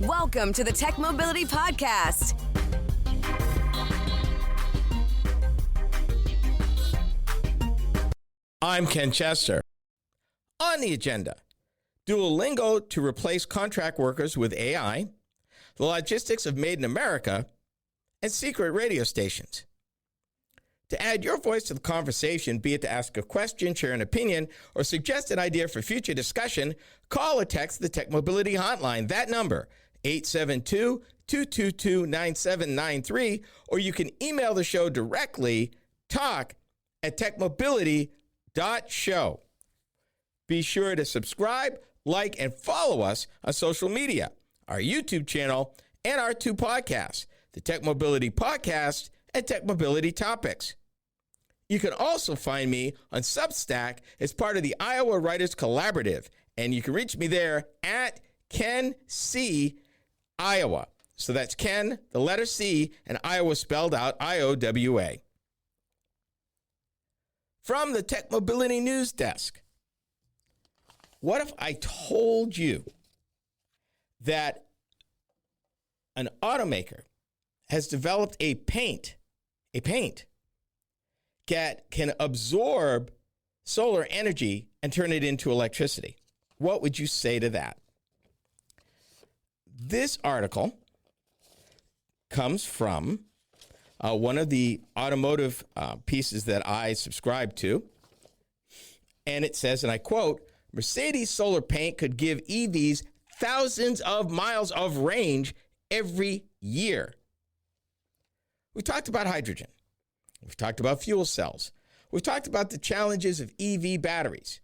Welcome to the Tech Mobility Podcast. I'm Ken Chester. On the agenda, Duolingo to replace contract workers with AI, the logistics of Made in America, and secret radio stations. To add your voice to the conversation, be it to ask a question, share an opinion, or suggest an idea for future discussion, call or text the Tech Mobility Hotline. That number, 872-222-9793, or you can email the show directly, talk@techmobility.show. Be sure to subscribe, like, and follow us on social media, our YouTube channel, and our two podcasts, the Tech Mobility Podcast and Tech Mobility Topics. You can also find me on Substack as part of the Iowa Writers Collaborative, and you can reach me there at Ken C. Iowa. So that's Ken, the letter C, and Iowa spelled out I-O-W-A. From the Tech Mobility News Desk, what if I told you that an automaker has developed a paint that can absorb solar energy and turn it into electricity? What would you say to that? This article comes from one of the automotive pieces that I subscribe to, and it says, and I quote, Mercedes solar paint could give EVs thousands of miles of range every year. We talked about hydrogen. We've talked about fuel cells. We've talked about the challenges of EV batteries.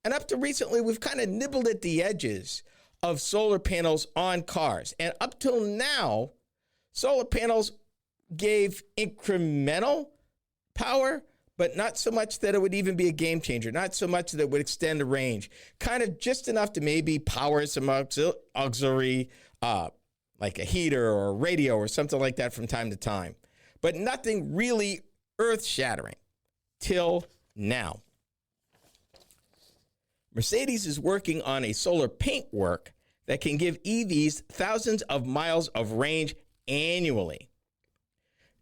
And up to recently, we've kind of nibbled at the edges of solar panels on cars. And up till now, solar panels gave incremental power, but not so much that it would even be a game changer, not so much that it would extend the range, kind of just enough to maybe power some auxiliary, like a heater or a radio or something like that from time to time, but nothing really earth-shattering till now. Mercedes is working on a solar paintwork that can give EVs thousands of miles of range annually.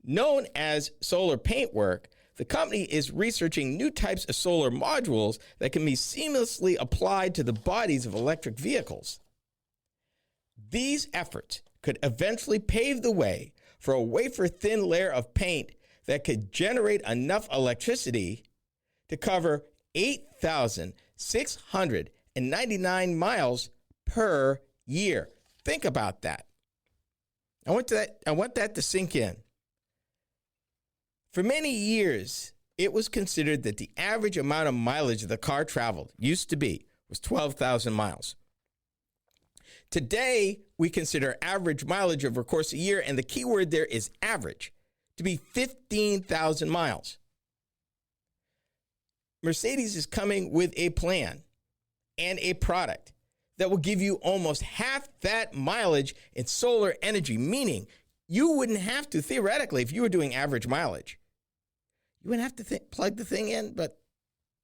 Known as solar paintwork, the company is researching new types of solar modules that can be seamlessly applied to the bodies of electric vehicles. These efforts could eventually pave the way for a wafer-thin layer of paint that could generate enough electricity to cover 8,699 miles per year. Think about that. I want that to sink in. For many years, it was considered that the average amount of mileage the car traveled was 12,000 miles. Today, we consider average mileage over the course of a year, and the key word there is average, to be 15,000 miles. Mercedes is coming with a plan and a product that will give you almost half that mileage in solar energy, meaning you wouldn't have to, theoretically, if you were doing average mileage, you wouldn't have to plug the thing in, but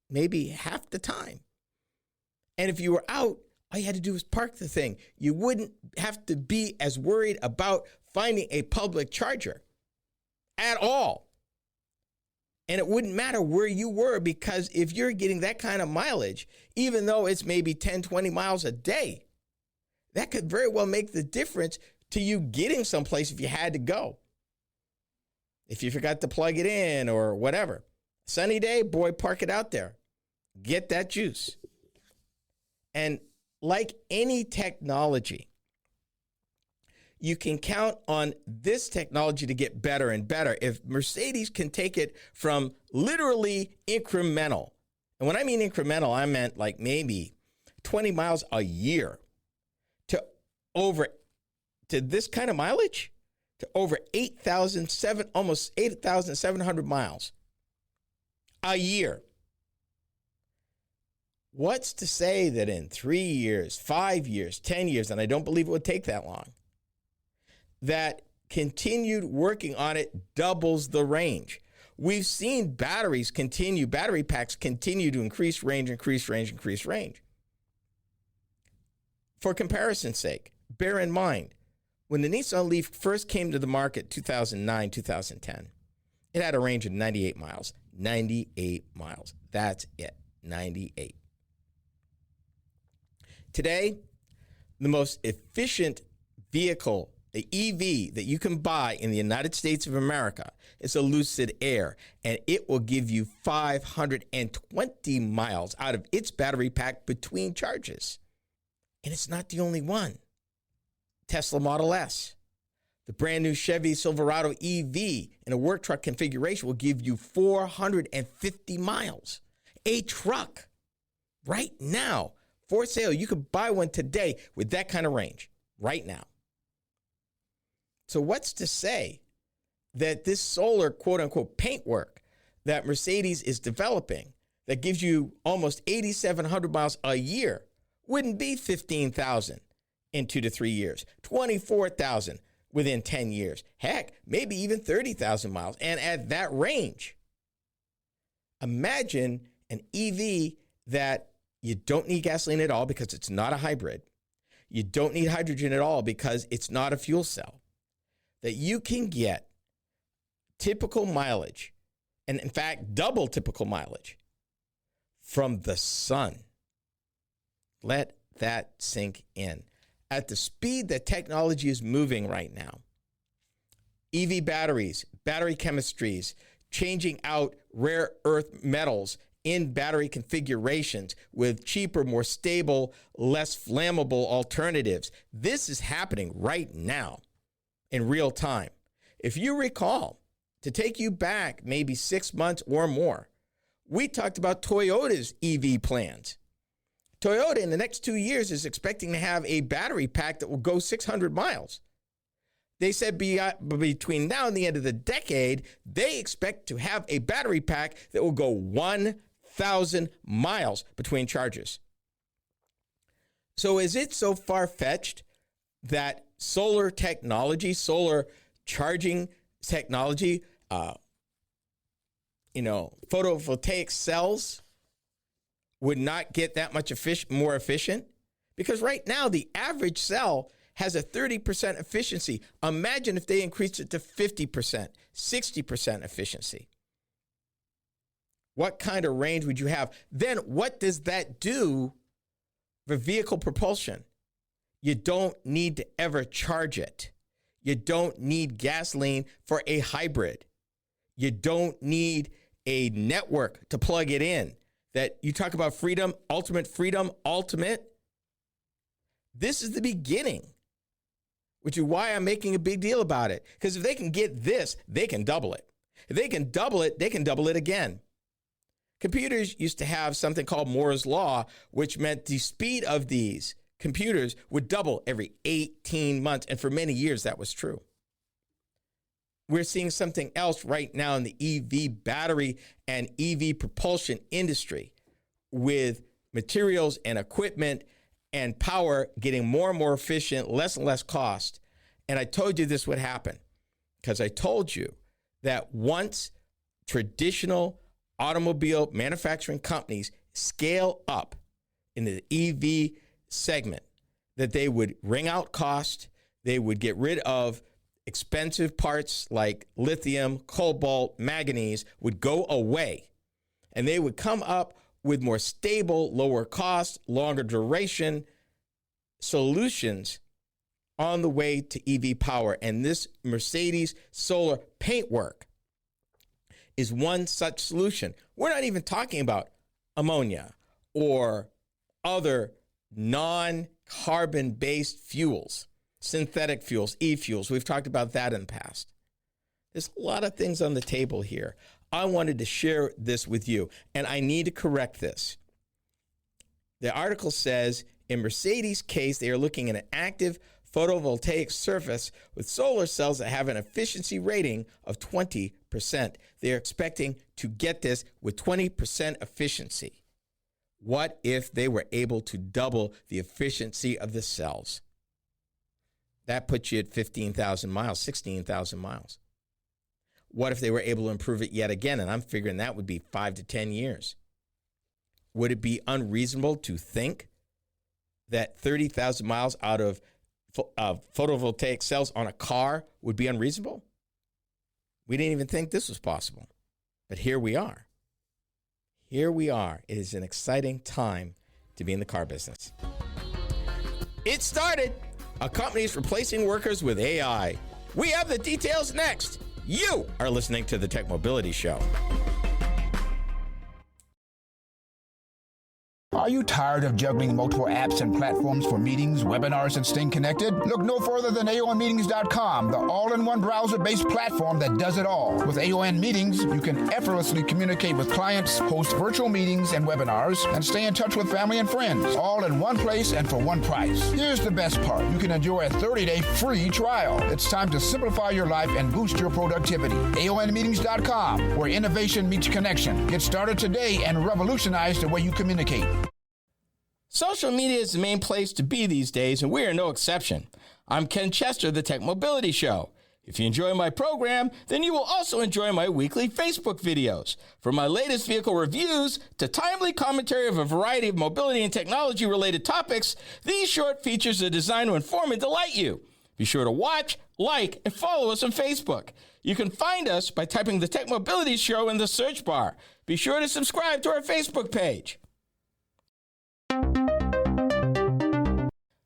maybe half the time. And if you were out, all you had to do was park the thing. You wouldn't have to be as worried about finding a public charger at all. And it wouldn't matter where you were, because if you're getting that kind of mileage, even though it's maybe 10, 20 miles a day, that could very well make the difference to you getting someplace if you had to go. If you forgot to plug it in or whatever. Sunny day, boy, park it out there. Get that juice. And like any technology, you can count on this technology to get better and better if Mercedes can take it from literally incremental. And when I mean incremental, I meant like maybe 20 miles a year to this kind of mileage to over almost 8,700 miles a year. What's to say that in 3 years, 5 years, 10 years, and I don't believe it would take that long, that continued working on it doubles the range? We've seen battery packs continue to increase range. For comparison's sake, bear in mind, when the Nissan Leaf first came to the market 2009, 2010, it had a range of 98 miles. 98 miles. That's it. 98. Today, the most efficient vehicle, the EV that you can buy in the United States of America is a Lucid Air, and it will give you 520 miles out of its battery pack between charges. And it's not the only one. Tesla Model S, the brand new Chevy Silverado EV in a work truck configuration will give you 450 miles. A truck right now for sale. You could buy one today with that kind of range right now. So what's to say that this solar quote unquote paintwork that Mercedes is developing that gives you almost 8,700 miles a year wouldn't be 15,000 in 2 to 3 years, 24,000 within 10 years, heck, maybe even 30,000 miles. And at that range, imagine an EV that you don't need gasoline at all because it's not a hybrid. You don't need hydrogen at all because it's not a fuel cell. That you can get typical mileage, and in fact, double typical mileage from the sun. Let that sink in. At the speed that technology is moving right now, EV batteries, battery chemistries, changing out rare earth metals in battery configurations with cheaper, more stable, less flammable alternatives. This is happening right now in real time. If you recall, to take you back maybe 6 months or more, we talked about Toyota's EV plans. Toyota in the next 2 years is expecting to have a battery pack that will go 600 miles. They said between now and the end of the decade, they expect to have a battery pack that will go 1,000 miles between charges. So is it so far-fetched that solar technology, solar charging technology, photovoltaic cells would not get that much more efficient? Because right now, the average cell has a 30% efficiency. Imagine if they increased it to 50%, 60% efficiency. What kind of range would you have? Then what does that do for vehicle propulsion? You don't need to ever charge it. You don't need gasoline for a hybrid. You don't need a network to plug it in. That you talk about freedom, ultimate. This is the beginning, which is why I'm making a big deal about it. Because if they can get this, they can double it. If they can double it, they can double it again. Computers used to have something called Moore's Law, which meant the speed of these computers would double every 18 months. And for many years, that was true. We're seeing something else right now in the EV battery and EV propulsion industry with materials and equipment and power getting more and more efficient, less and less cost. And I told you this would happen because I told you that once traditional automobile manufacturing companies scale up in the EV segment, that they would wring out cost, they would get rid of expensive parts like lithium, cobalt, manganese would go away, and they would come up with more stable, lower cost, longer duration solutions on the way to EV power. And this Mercedes solar paintwork is one such solution. We're not even talking about ammonia or other non-carbon-based fuels. Synthetic fuels, e-fuels. We've talked about that in the past. There's a lot of things on the table here. I wanted to share this with you, and I need to correct this. The article says, in Mercedes' case, they are looking at an active photovoltaic surface with solar cells that have an efficiency rating of 20%. They are expecting to get this with 20% efficiency. What if they were able to double the efficiency of the cells? That puts you at 15,000 miles, 16,000 miles. What if they were able to improve it yet again? And I'm figuring that would be 5 to 10 years. Would it be unreasonable to think that 30,000 miles out of photovoltaic cells on a car would be unreasonable? We didn't even think this was possible. But here we are. Here we are. It is an exciting time to be in the car business. It started. A company is replacing workers with AI. We have the details next. You are listening to the Tech Mobility Show. Are you tired of juggling multiple apps and platforms for meetings, webinars, and staying connected? Look no further than AONmeetings.com, the all-in-one browser-based platform that does it all. With AON Meetings, you can effortlessly communicate with clients, host virtual meetings and webinars, and stay in touch with family and friends, all in one place and for one price. Here's the best part. You can enjoy a 30-day free trial. It's time to simplify your life and boost your productivity. AONmeetings.com, where innovation meets connection. Get started today and revolutionize the way you communicate. Social media is the main place to be these days, and we are no exception. I'm Ken Chester, the Tech Mobility Show. If you enjoy my program, then you will also enjoy my weekly Facebook videos. From my latest vehicle reviews to timely commentary of a variety of mobility and technology-related topics, these short features are designed to inform and delight you. Be sure to watch, like, and follow us on Facebook. You can find us by typing the Tech Mobility Show in the search bar. Be sure to subscribe to our Facebook page.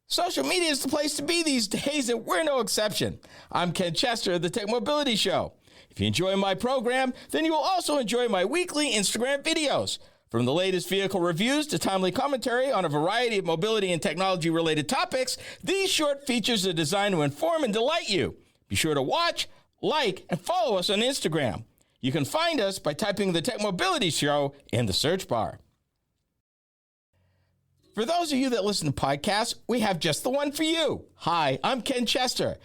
Social media is the place to be these days, and we're no exception. I'm Ken Chester of the Tech Mobility Show. If you enjoy my program, then you will also enjoy my weekly Instagram videos. From the latest vehicle reviews to timely commentary on a variety of mobility and technology-related topics, these short features are designed to inform and delight you. Be sure to watch, like, and follow us on Instagram. You can find us by typing the Tech Mobility Show in the search bar. For those of you that listen to podcasts, we have just the one for you. Hi, I'm Ken Chester.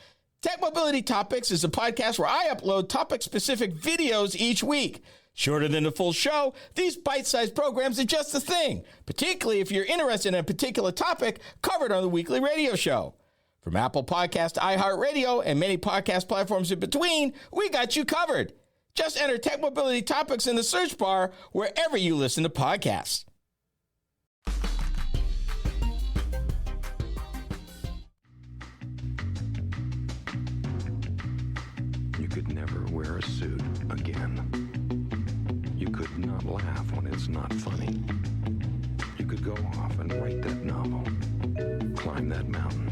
Tech Mobility Topics is a podcast where I upload topic-specific videos each week. Shorter than the full show, these bite-sized programs are just the thing, particularly if you're interested in a particular topic covered on the weekly radio show. From Apple Podcast to iHeartRadio and many podcast platforms in between, we got you covered. Just enter Tech Mobility Topics in the search bar wherever you listen to podcasts. You could never wear a suit again. You could not laugh when it's not funny. You could go off and write that novel, climb that mountain,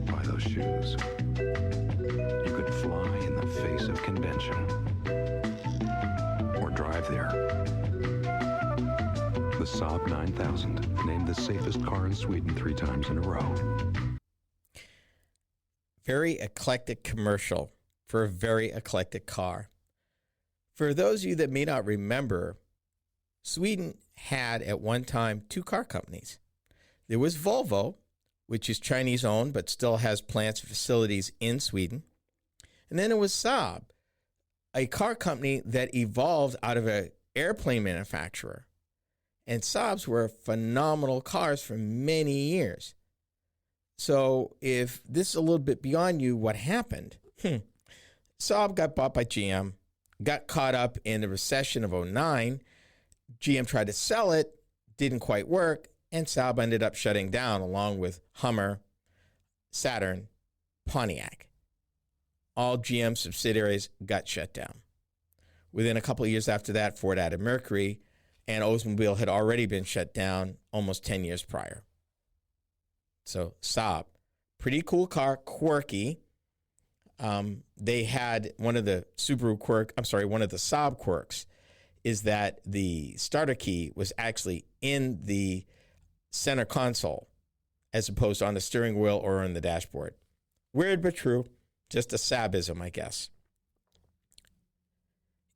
buy those shoes. You could fly in the face of convention, or drive there. The Saab 9000, named the safest car in Sweden 3 times in a row. Very eclectic commercial for a very eclectic car. For those of you that may not remember, Sweden had at one time 2 car companies. There was Volvo, which is Chinese owned but still has plants and facilities in Sweden. And then it was Saab, a car company that evolved out of an airplane manufacturer. And Saabs were phenomenal cars for many years. So if this is a little bit beyond you, what happened? Saab got bought by GM, got caught up in the recession of 2009. GM tried to sell it, didn't quite work, and Saab ended up shutting down along with Hummer, Saturn, Pontiac. All GM subsidiaries got shut down. Within a couple of years after that, Ford added Mercury, and Oldsmobile had already been shut down almost 10 years prior. So Saab, pretty cool car, quirky. They had one of the Saab quirks is that the starter key was actually in the center console as opposed to on the steering wheel or on the dashboard. Weird but true, just a Saabism, I guess.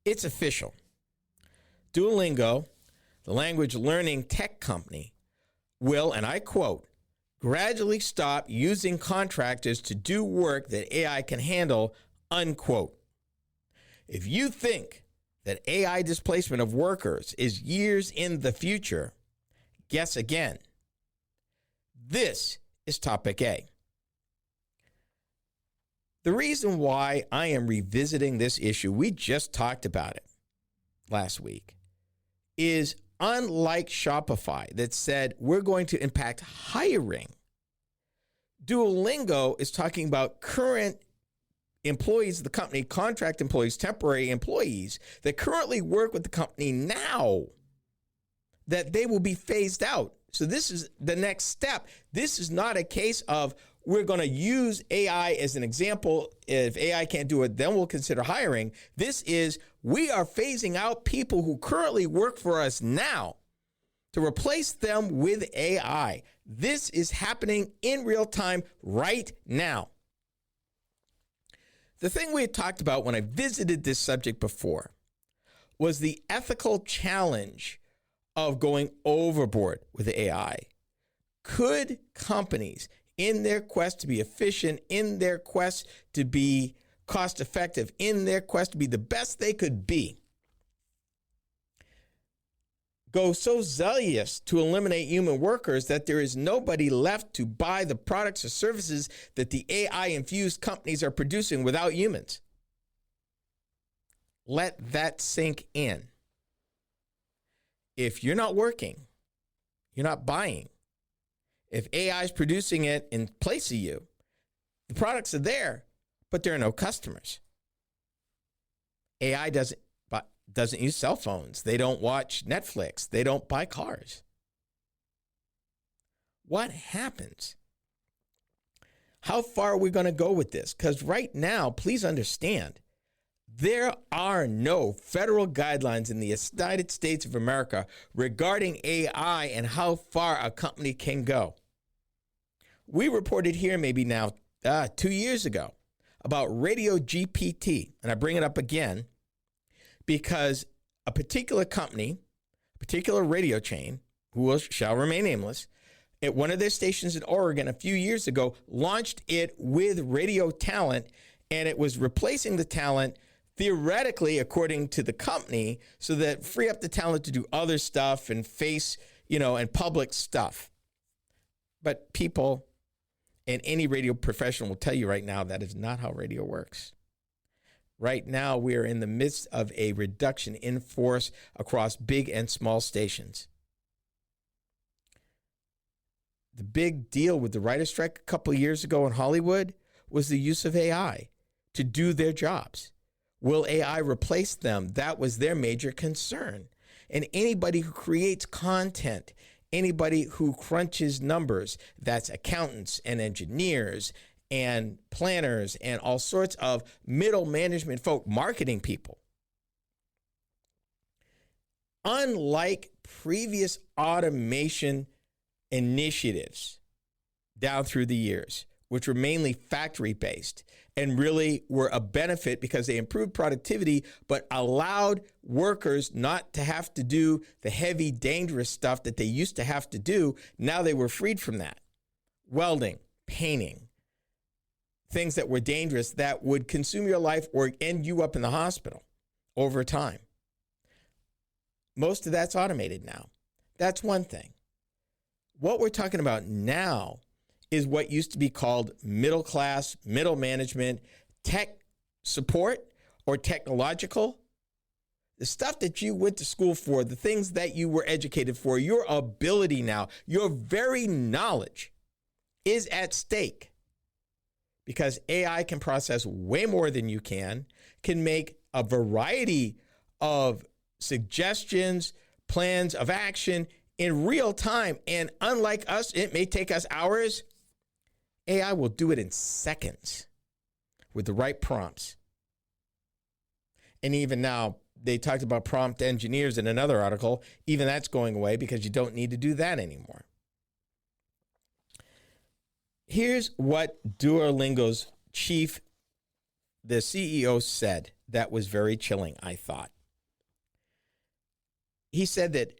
It's official. Duolingo, the language learning tech company, will, and I quote, gradually stop using contractors to do work that AI can handle, unquote. If you think that AI displacement of workers is years in the future, guess again. This is topic A. The reason why I am revisiting this issue, we just talked about it last week, is unlike Shopify that said we're going to impact hiring, Duolingo is talking about current employees of the company, contract employees, temporary employees that currently work with the company now, that they will be phased out. So this is the next step. This is not a case of we're going to use AI as an example. If AI can't do it, then we'll consider hiring. This is we are phasing out people who currently work for us now to replace them with AI. This is happening in real time right now. The thing we had talked about when I visited this subject before was the ethical challenge of going overboard with AI. Could companies, in their quest to be efficient, in their quest to be cost effective, in their quest to be the best they could be, go so zealous to eliminate human workers that there is nobody left to buy the products or services that the AI-infused companies are producing without humans? Let that sink in. If you're not working, you're not buying. If AI is producing it in place of you, the products are there, but there are no customers. AI doesn't use cell phones. They don't watch Netflix. They don't buy cars. What happens? How far are we going to go with this? Because right now, please understand, there are no federal guidelines in the United States of America regarding AI and how far a company can go. We reported here maybe now 2 years ago about Radio GPT, and I bring it up again because a particular company, a particular radio chain, shall remain nameless, at one of their stations in Oregon a few years ago, launched it with radio talent, and it was replacing the talent theoretically, according to the company, so that free up the talent to do other stuff and face, and public stuff. But people and any radio professional will tell you right now that is not how radio works. Right now, we are in the midst of a reduction in force across big and small stations. The big deal with the writer's strike a couple of years ago in Hollywood was the use of AI to do their jobs. Will AI replace them? That was their major concern. And anybody who creates content, anybody who crunches numbers, that's accountants and engineers and planners and all sorts of middle management folk, marketing people. Unlike previous automation initiatives down through the years, which were mainly factory-based and really were a benefit because they improved productivity, but allowed workers not to have to do the heavy, dangerous stuff that they used to have to do. Now they were freed from that. Welding, painting, things that were dangerous that would consume your life or end you up in the hospital over time. Most of that's automated now. That's one thing. What we're talking about now is what used to be called middle class, middle management, tech support or technological. The stuff that you went to school for, the things that you were educated for, your ability now, your very knowledge is at stake because AI can process way more than you can make a variety of suggestions, plans of action in real time. And unlike us, it may take us hours. AI will do it in seconds with the right prompts. And even now, they talked about prompt engineers in another article. Even that's going away because you don't need to do that anymore. Here's what Duolingo's chief, the CEO, said that was very chilling, I thought. He said that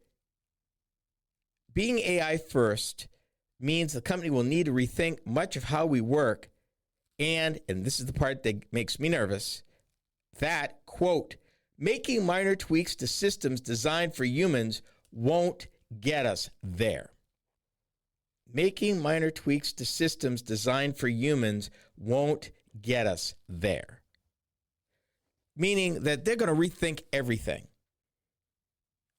being AI first means the company will need to rethink much of how we work. And this is the part that makes me nervous, that, quote, making minor tweaks to systems designed for humans won't get us there. Making minor tweaks to systems designed for humans won't get us there. Meaning that they're going to rethink everything.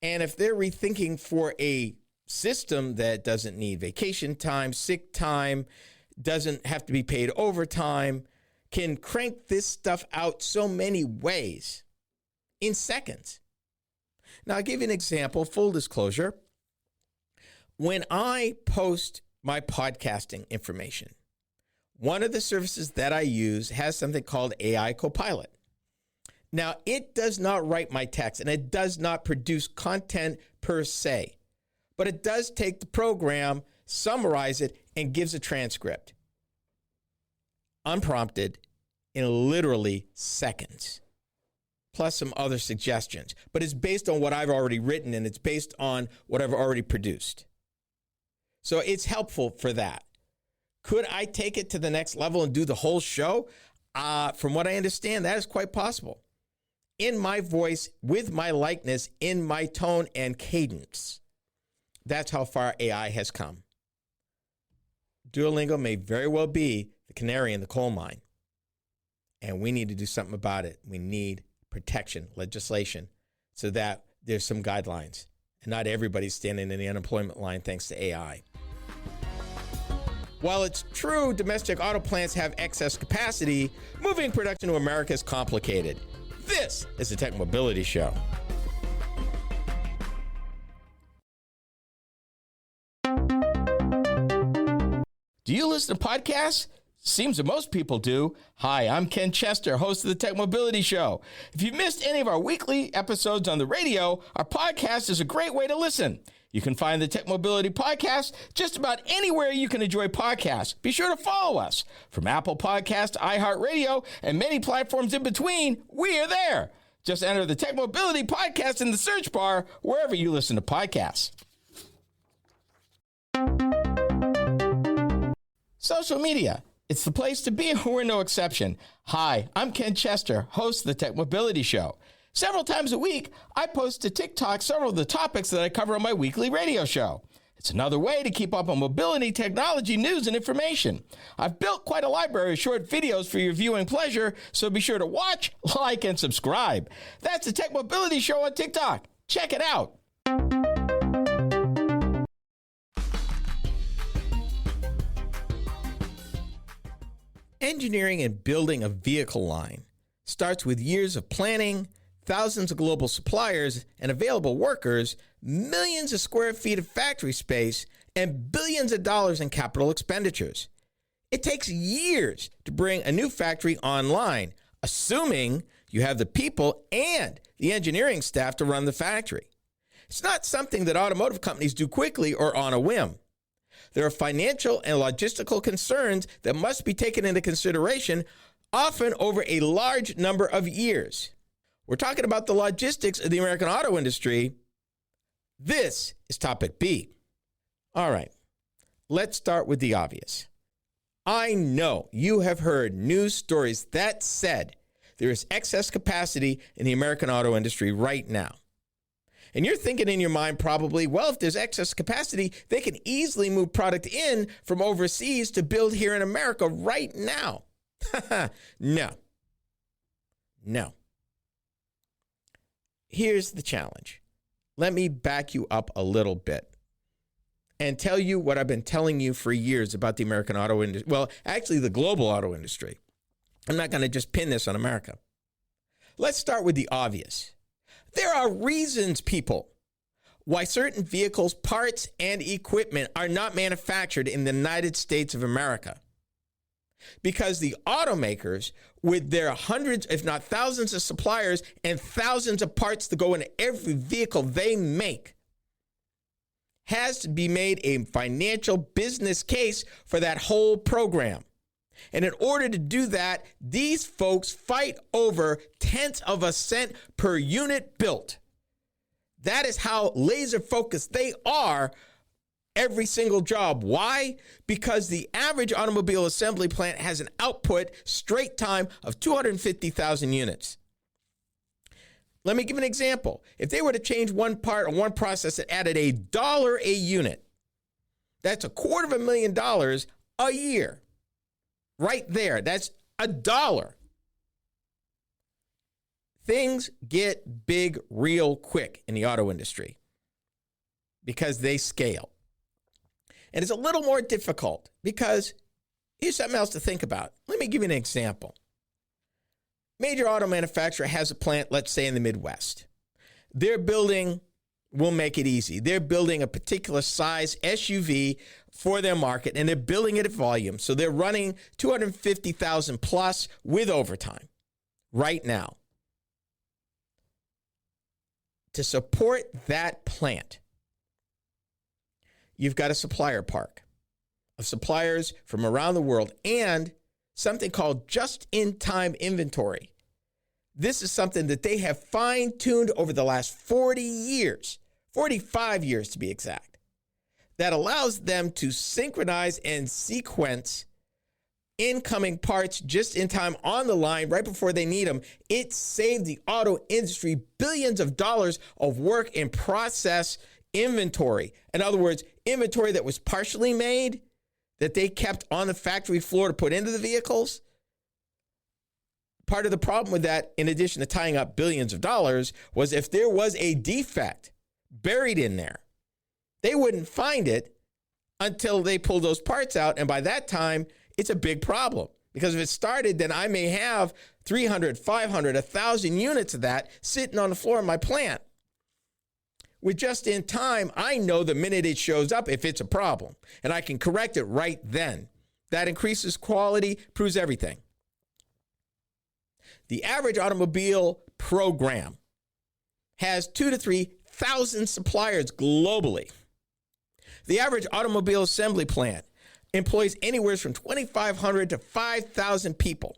And if they're rethinking for a system that doesn't need vacation time, sick time, doesn't have to be paid overtime, can crank this stuff out so many ways in seconds. Now, I'll give you an example, full disclosure. When I post my podcasting information, one of the services that I use has something called AI Copilot. Now, it does not write my text, and it does not produce content per se, but it does take the program, summarize it, and gives a transcript, unprompted, in literally seconds, plus some other suggestions. But it's based on what I've already written, and it's based on what I've already produced. So it's helpful for that. Could I take it to the next level and do the whole show? From what I understand, that is quite possible. In my voice, with my likeness, in my tone and cadence. That's how far AI has come. Duolingo may very well be the canary in the coal mine. And we need to do something about it. We need protection, legislation, so that there's some guidelines. And not everybody's standing in the unemployment line thanks to AI. While it's true domestic auto plants have excess capacity, moving production to America is complicated. This is the Tech Mobility Show. Do you listen to podcasts? Seems that most people do. Hi, I'm Ken Chester, host of the Tech Mobility Show. If you missed any of our weekly episodes on the radio, our podcast is a great way to listen. You can find the Tech Mobility Podcast just about anywhere you can enjoy podcasts. Be sure to follow us. From Apple Podcasts, iHeartRadio, and many platforms in between, we are there. Just enter the Tech Mobility Podcast in the search bar wherever you listen to podcasts. Social media. It's the place to be, and we're no exception. Hi, I'm Ken Chester, host of the Tech Mobility Show. Several times a week, I post to TikTok several of the topics that I cover on my weekly radio show. It's another way to keep up on mobility, technology, news, and information. I've built quite a library of short videos for your viewing pleasure, so be sure to watch, like, and subscribe. That's the Tech Mobility Show on TikTok. Check it out. Engineering and building a vehicle line starts with years of planning, thousands of global suppliers and available workers, millions of square feet of factory space, and billions of dollars in capital expenditures. It takes years to bring a new factory online, assuming you have the people and the engineering staff to run the factory. It's not something that automotive companies do quickly or on a whim. There are financial and logistical concerns that must be taken into consideration, often over a large number of years. We're talking about the logistics of the American auto industry. This is topic B. All right, let's start with the obvious. I know you have heard news stories that said there is excess capacity in the American auto industry right now. And you're thinking in your mind probably, well, if there's excess capacity, they can easily move product in from overseas to build here in America right now. No. Here's the challenge. Let me back you up a little bit and tell you what I've been telling you for years about the American auto industry. Well, actually, the global auto industry. I'm not going to just pin this on America. Let's start with the obvious. There are reasons, people, why certain vehicles, parts, and equipment are not manufactured in the United States of America. Because the automakers, with their hundreds, if not thousands of suppliers and thousands of parts to go into every vehicle they make, has to be made a financial business case for that whole program. And in order to do that, these folks fight over tenths of a cent per unit built. That is how laser focused they are every single job. Why? Because the average automobile assembly plant has an output straight time of 250,000 units. Let me give an example. If they were to change one part or one process that added $1 a unit, that's $250,000 a year. Right there, that's $1. Things get big real quick in the auto industry because they scale. And it's a little more difficult because Here's something else to think about. Let me give you an example. Major auto manufacturer has a plant, let's say in the Midwest. They're building, we'll make it easy, they're building a particular size SUV for their market, and they're building it at volume. So they're running 250,000 plus with overtime right now. To support that plant, you've got a supplier park of suppliers from around the world and something called just-in-time inventory. This is something that they have fine-tuned over the last 40 years, 45 years to be exact, that allows them to synchronize and sequence incoming parts just in time on the line right before they need them. It saved the auto industry billions of dollars of work in process inventory. In other words, inventory that was partially made that they kept on the factory floor to put into the vehicles. Part of the problem with that, in addition to tying up billions of dollars, was if there was a defect buried in there, they wouldn't find it until they pulled those parts out. And by that time, it's a big problem. Because if it started, then I may have 300, 500, 1,000 units of that sitting on the floor of my plant. With just in time, I know the minute it shows up if it's a problem, and I can correct it right then. That increases quality, proves everything. The average automobile program has 2,000 to 3,000 suppliers globally. The average automobile assembly plant employs anywhere from 2,500 to 5,000 people.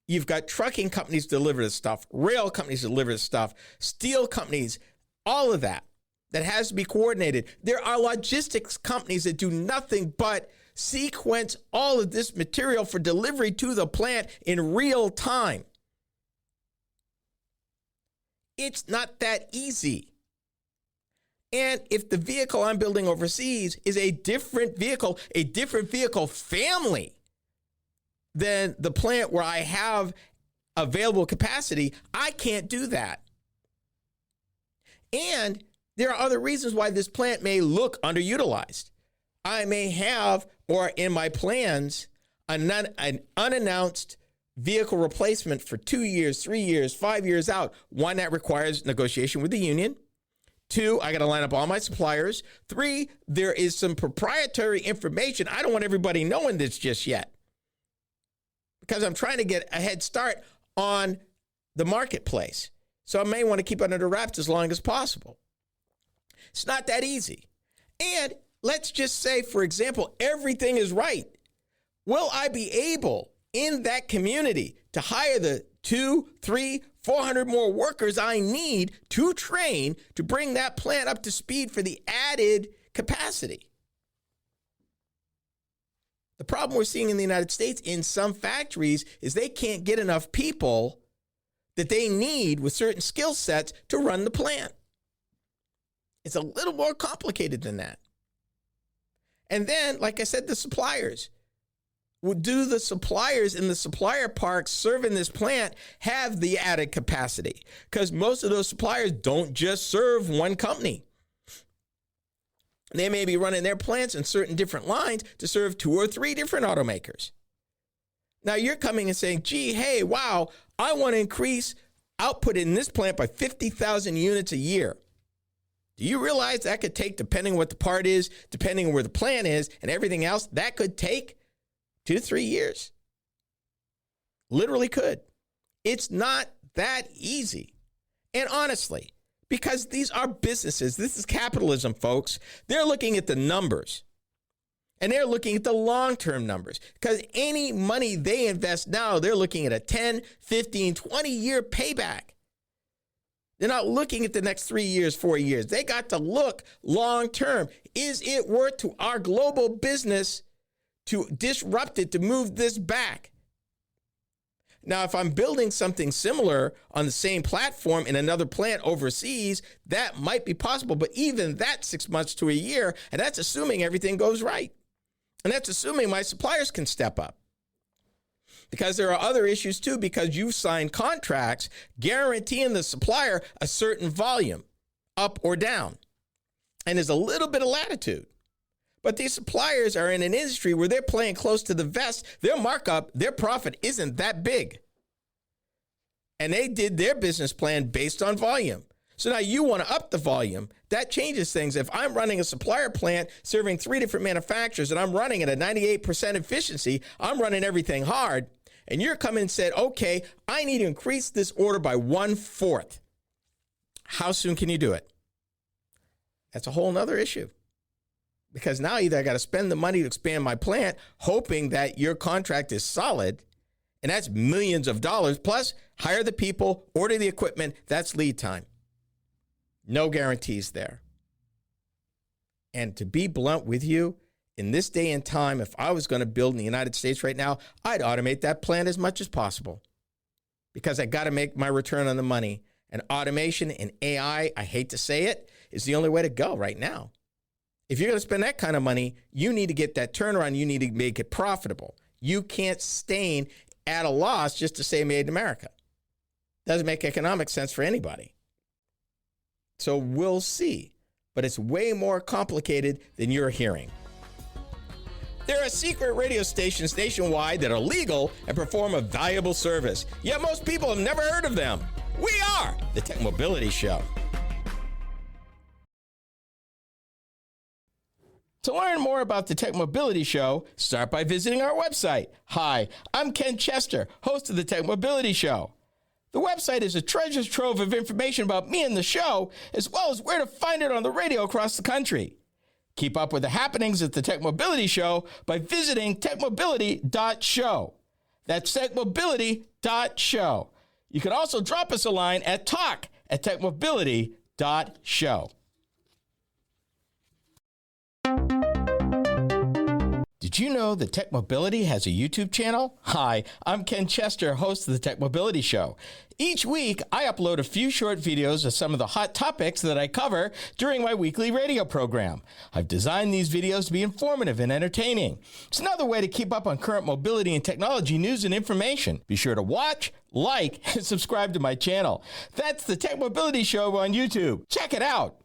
You've got trucking companies deliver this stuff, rail companies deliver this stuff, steel companies, all of that has to be coordinated. There are logistics companies that do nothing but sequence all of this material for delivery to the plant in real time. It's not that easy. And if the vehicle I'm building overseas is a different vehicle family than the plant where I have available capacity, I can't do that. And there are other reasons why this plant may look underutilized. I may have, or in my plans, an unannounced vehicle replacement for 2 years, 3 years, 5 years out. One, that requires negotiation with the union. 2, I got to line up all my suppliers. 3, there is some proprietary information. I don't want everybody knowing this just yet, because I'm trying to get a head start on the marketplace. So I may want to keep it under wraps as long as possible. It's not that easy. And let's just say, for example, everything is right. Will I be able in that community to hire the 200, 300, 400 more workers I need to train to bring that plant up to speed for the added capacity? The problem we're seeing in the United States in some factories is they can't get enough people that they need with certain skill sets to run the plant. It's a little more complicated than that. And then, like I said, the suppliers. Do the suppliers in the supplier park serving this plant have the added capacity? Because most of those suppliers don't just serve one company. They may be running their plants in certain different lines to serve 2 or 3 different automakers. Now you're coming and saying, gee, hey, wow, I want to increase output in this plant by 50,000 units a year. Do you realize that could take, depending on what the part is, depending on where the plant is, and everything else, that could take 2 to 3 years? Literally could. It's not that easy. And honestly, because these are businesses, this is capitalism, folks, they're looking at the numbers. And they're looking at the long-term numbers. Because any money they invest now, they're looking at a 10, 15, 20-year payback. They're not looking at the next 3 years, 4 years. They got to look long-term. Is it worth to our global business to disrupt it, to move this back? Now, if I'm building something similar on the same platform in another plant overseas, that might be possible. But even that's 6 months to a year, and that's assuming everything goes right. And that's assuming my suppliers can step up. Because there are other issues too, because you've signed contracts guaranteeing the supplier a certain volume, up or down. And there's a little bit of latitude. But these suppliers are in an industry where they're playing close to the vest. Their markup, their profit isn't that big. And they did their business plan based on volume. So now you want to up the volume. That changes things. If I'm running a supplier plant serving 3 different manufacturers and I'm running at a 98% efficiency, I'm running everything hard, and you're coming and said, okay, I need to increase this order by 1/4. How soon can you do it? That's a whole nother issue. Because now either I got to spend the money to expand my plant, hoping that your contract is solid, and that's millions of dollars, plus hire the people, order the equipment, that's lead time. No guarantees there. And to be blunt with you, in this day and time, if I was going to build in the United States right now, I'd automate that plant as much as possible. Because I got to make my return on the money. And automation and AI, I hate to say it, is the only way to go right now. If you're going to spend that kind of money, you need to get that turnaround. You need to make it profitable. You can't stay at a loss just to say made in America. Doesn't make economic sense for anybody. So we'll see. But it's way more complicated than you're hearing. There are secret radio stations nationwide that are legal and perform a valuable service. Yet most people have never heard of them. We are the Tech Mobility Show. To learn more about the Tech Mobility Show, start by visiting our website. Hi, I'm Ken Chester, host of the Tech Mobility Show. The website is a treasure trove of information about me and the show, as well as where to find it on the radio across the country. Keep up with the happenings at the Tech Mobility Show by visiting techmobility.show. That's techmobility.show. You can also drop us a line at talk@techmobility.show. Did you know that Tech Mobility has a YouTube channel? Hi, I'm Ken Chester, host of the Tech Mobility Show. Each week, I upload a few short videos of some of the hot topics that I cover during my weekly radio program. I've designed these videos to be informative and entertaining. It's another way to keep up on current mobility and technology news and information. Be sure to watch, like, and subscribe to my channel. That's the Tech Mobility Show on YouTube. Check it out.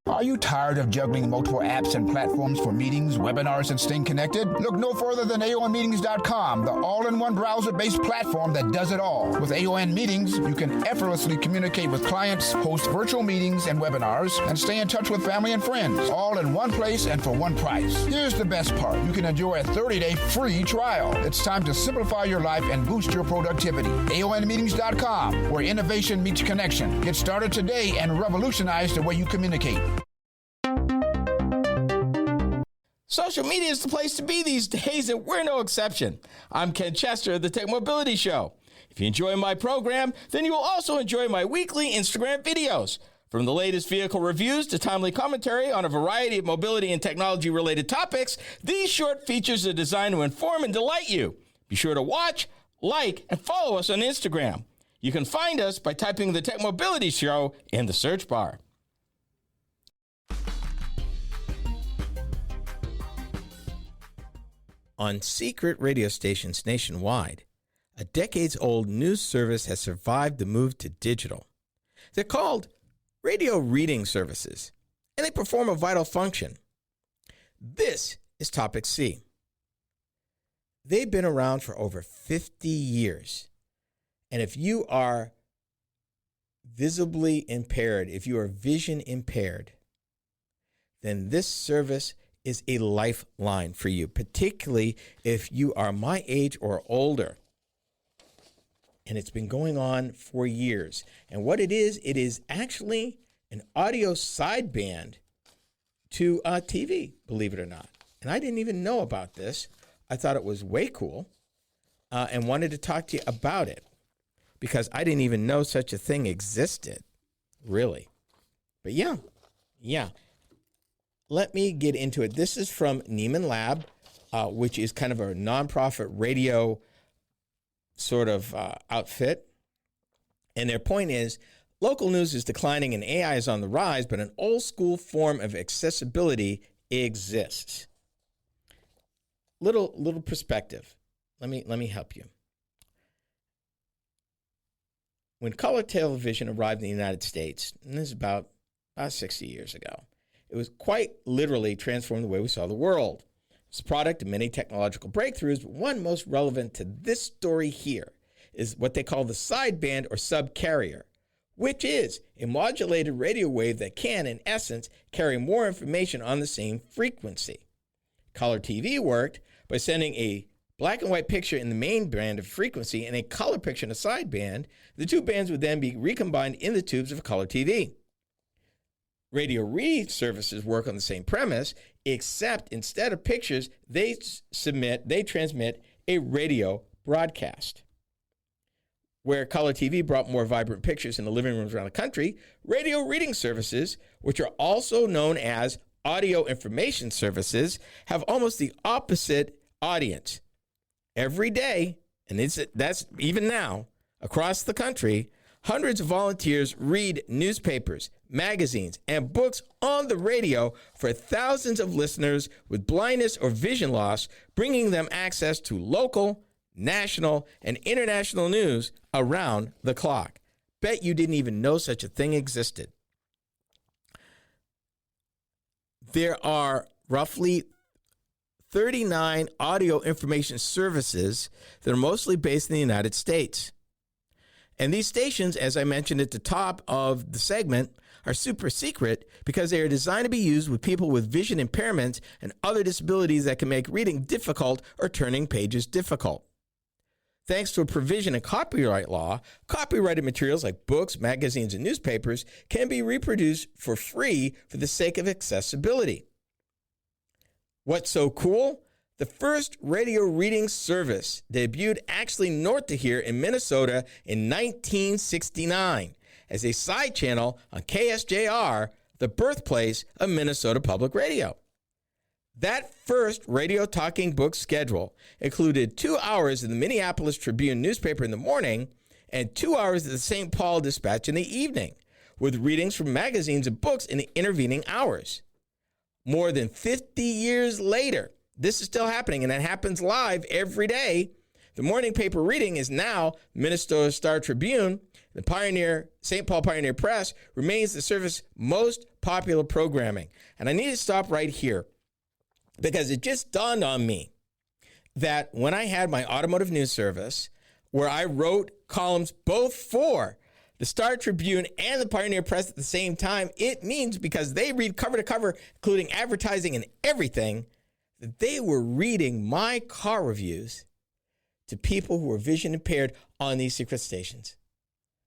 Are you tired of juggling multiple apps and platforms for meetings, webinars, and staying connected? Look no further than aonmeetings.com, the all-in-one browser-based platform that does it all. With AON Meetings, you can effortlessly communicate with clients, host virtual meetings and webinars, and stay in touch with family and friends, all in one place and for one price. Here's the best part. You can enjoy a 30-day free trial. It's time to simplify your life and boost your productivity. aonmeetings.com, where innovation meets connection. Get started today and revolutionize the way you communicate. Social media is the place to be these days, and we're no exception. I'm Ken Chester of the Tech Mobility Show. If you enjoy my program, then you will also enjoy my weekly Instagram videos. From the latest vehicle reviews to timely commentary on a variety of mobility and technology-related topics, these short features are designed to inform and delight you. Be sure to watch, like, and follow us on Instagram. You can find us by typing the Tech Mobility Show in the search bar. On secret radio stations nationwide, a decades-old news service has survived the move to digital. They're called radio reading services, and they perform a vital function. This is Topic C. They've been around for over 50 years, and if you are visibly impaired, if you are vision impaired, then this service is a lifeline for you, particularly if you are my age or older. And it's been going on for years. And what it is actually an audio sideband to TV, believe it or not. And I didn't even know about this. I thought it was way cool and wanted to talk to you about it because I didn't even know such a thing existed, really. But yeah. Let me get into it. This is from Neiman Lab, which is kind of a nonprofit radio sort of outfit. And their point is, local news is declining and AI is on the rise, but an old school form of accessibility exists. Little perspective. Let me help you. When color television arrived in the United States, and this is about 60 years ago, It was quite literally transformed the way we saw the world. It's a product of many technological breakthroughs, but one most relevant to this story here is what they call the sideband or subcarrier, which is a modulated radio wave that can, in essence, carry more information on the same frequency. Color TV worked by sending a black and white picture in the main band of frequency and a color picture in the sideband. The two bands would then be recombined in the tubes of color TV. Radio reading services work on the same premise, except instead of pictures, they transmit a radio broadcast. Where color TV brought more vibrant pictures in the living rooms around the country, radio reading services, which are also known as audio information services, have almost the opposite audience. Every day, and that's even now, across the country, hundreds of volunteers read newspapers, magazines, and books on the radio for thousands of listeners with blindness or vision loss, bringing them access to local, national, and international news around the clock. Bet you didn't even know such a thing existed. There are roughly 39 audio information services that are mostly based in the United States. And these stations, as I mentioned at the top of the segment, are super secret because they are designed to be used with people with vision impairments and other disabilities that can make reading difficult or turning pages difficult. Thanks to a provision in copyright law, copyrighted materials like books, magazines, and newspapers can be reproduced for free for the sake of accessibility. What's so cool? The first radio reading service debuted actually north of here in Minnesota in 1969 as a side channel on KSJR, the birthplace of Minnesota Public Radio. That first radio talking book schedule included 2 hours in the Minneapolis Tribune newspaper in the morning and 2 hours of the St. Paul Dispatch in the evening, with readings from magazines and books in the intervening hours. More than 50 years later, this is still happening, and it happens live every day. The morning paper reading is now Minnesota Star Tribune. The St. Paul Pioneer Press remains the service's most popular programming. And I need to stop right here because it just dawned on me that when I had my automotive news service, where I wrote columns both for the Star Tribune and the Pioneer Press at the same time, it means because they read cover to cover, including advertising and everything, that they were reading my car reviews to people who are vision impaired on these secret stations,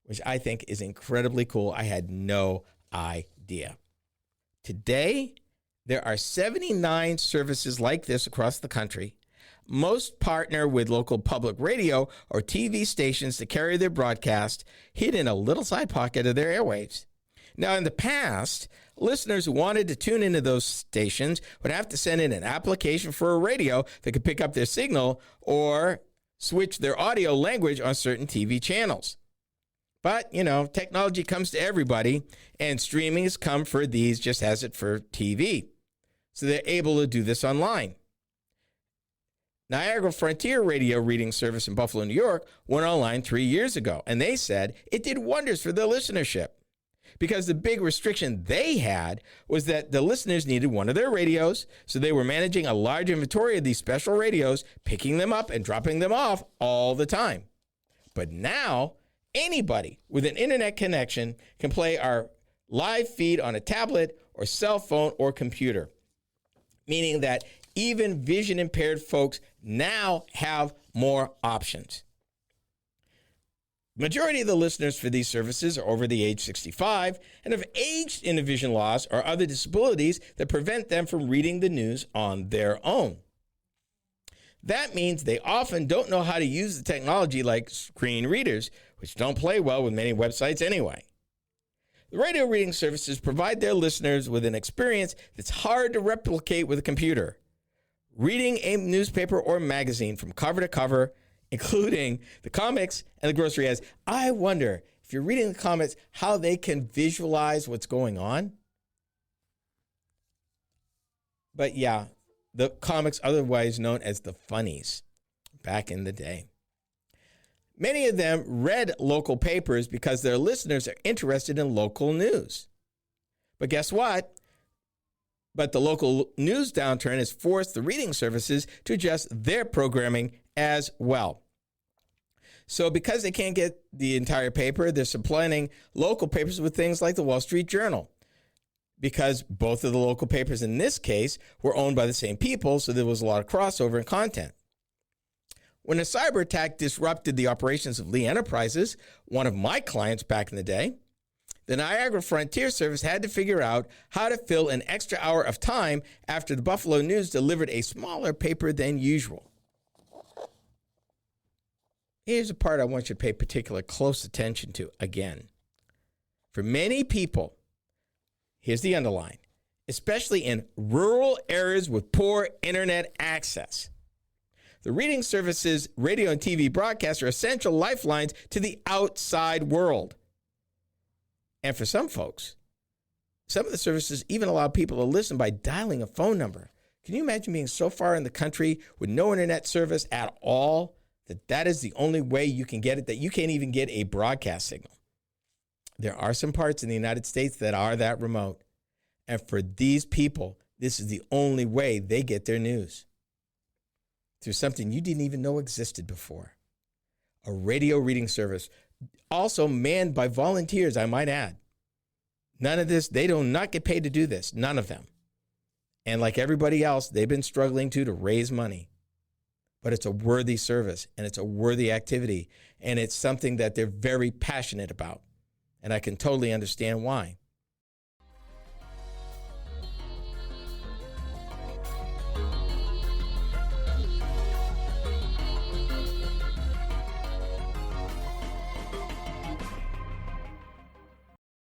which I think is incredibly cool. I had no idea. Today, there are 79 services like this across the country. Most partner with local public radio or TV stations to carry their broadcast hid in a little side pocket of their airwaves. Now, in the past, listeners who wanted to tune into those stations would have to send in an application for a radio that could pick up their signal or switch their audio language on certain TV channels. But, technology comes to everybody, and streaming has come for these just as it for TV. So they're able to do this online. Niagara Frontier Radio Reading Service in Buffalo, New York, went online 3 years ago, and they said it did wonders for their listenership because the big restriction they had was that the listeners needed one of their radios, so they were managing a large inventory of these special radios, picking them up and dropping them off all the time. But now, anybody with an internet connection can play our live feed on a tablet or cell phone or computer, meaning that even vision impaired folks now have more options. Majority of the listeners for these services are over the age 65 and have aged into vision loss or other disabilities that prevent them from reading the news on their own. That means they often don't know how to use the technology like screen readers, which don't play well with many websites anyway. The radio reading services provide their listeners with an experience that's hard to replicate with a computer. Reading a newspaper or magazine from cover to cover, including the comics and the grocery ads. I wonder if you're reading the comics, how they can visualize what's going on. But yeah, the comics, otherwise known as the funnies, back in the day. Many of them read local papers because their listeners are interested in local news. But guess what? But the local news downturn has forced the reading services to adjust their programming as well. So because they can't get the entire paper, they're supplanting local papers with things like the Wall Street Journal. Because both of the local papers in this case were owned by the same people, so there was a lot of crossover in content. When a cyber attack disrupted the operations of Lee Enterprises, one of my clients back in the day, the Niagara Frontier Service had to figure out how to fill an extra hour of time after the Buffalo News delivered a smaller paper than usual. Here's a part I want you to pay particular close attention to again. For many people, here's the underline, especially in rural areas with poor internet access, the reading services, radio and TV broadcasts are essential lifelines to the outside world. And for some folks, some of the services even allow people to listen by dialing a phone number. Can you imagine being so far in the country with no internet service at all that is the only way you can get it, that you can't even get a broadcast signal? There are some parts in the United States that are that remote. And for these people, this is the only way they get their news. Through something you didn't even know existed before. A radio reading service, also manned by volunteers, I might add. None of this, they do not get paid to do this, none of them. And like everybody else, they've been struggling to raise money. But it's a worthy service, and it's a worthy activity, and it's something that they're very passionate about. And I can totally understand why.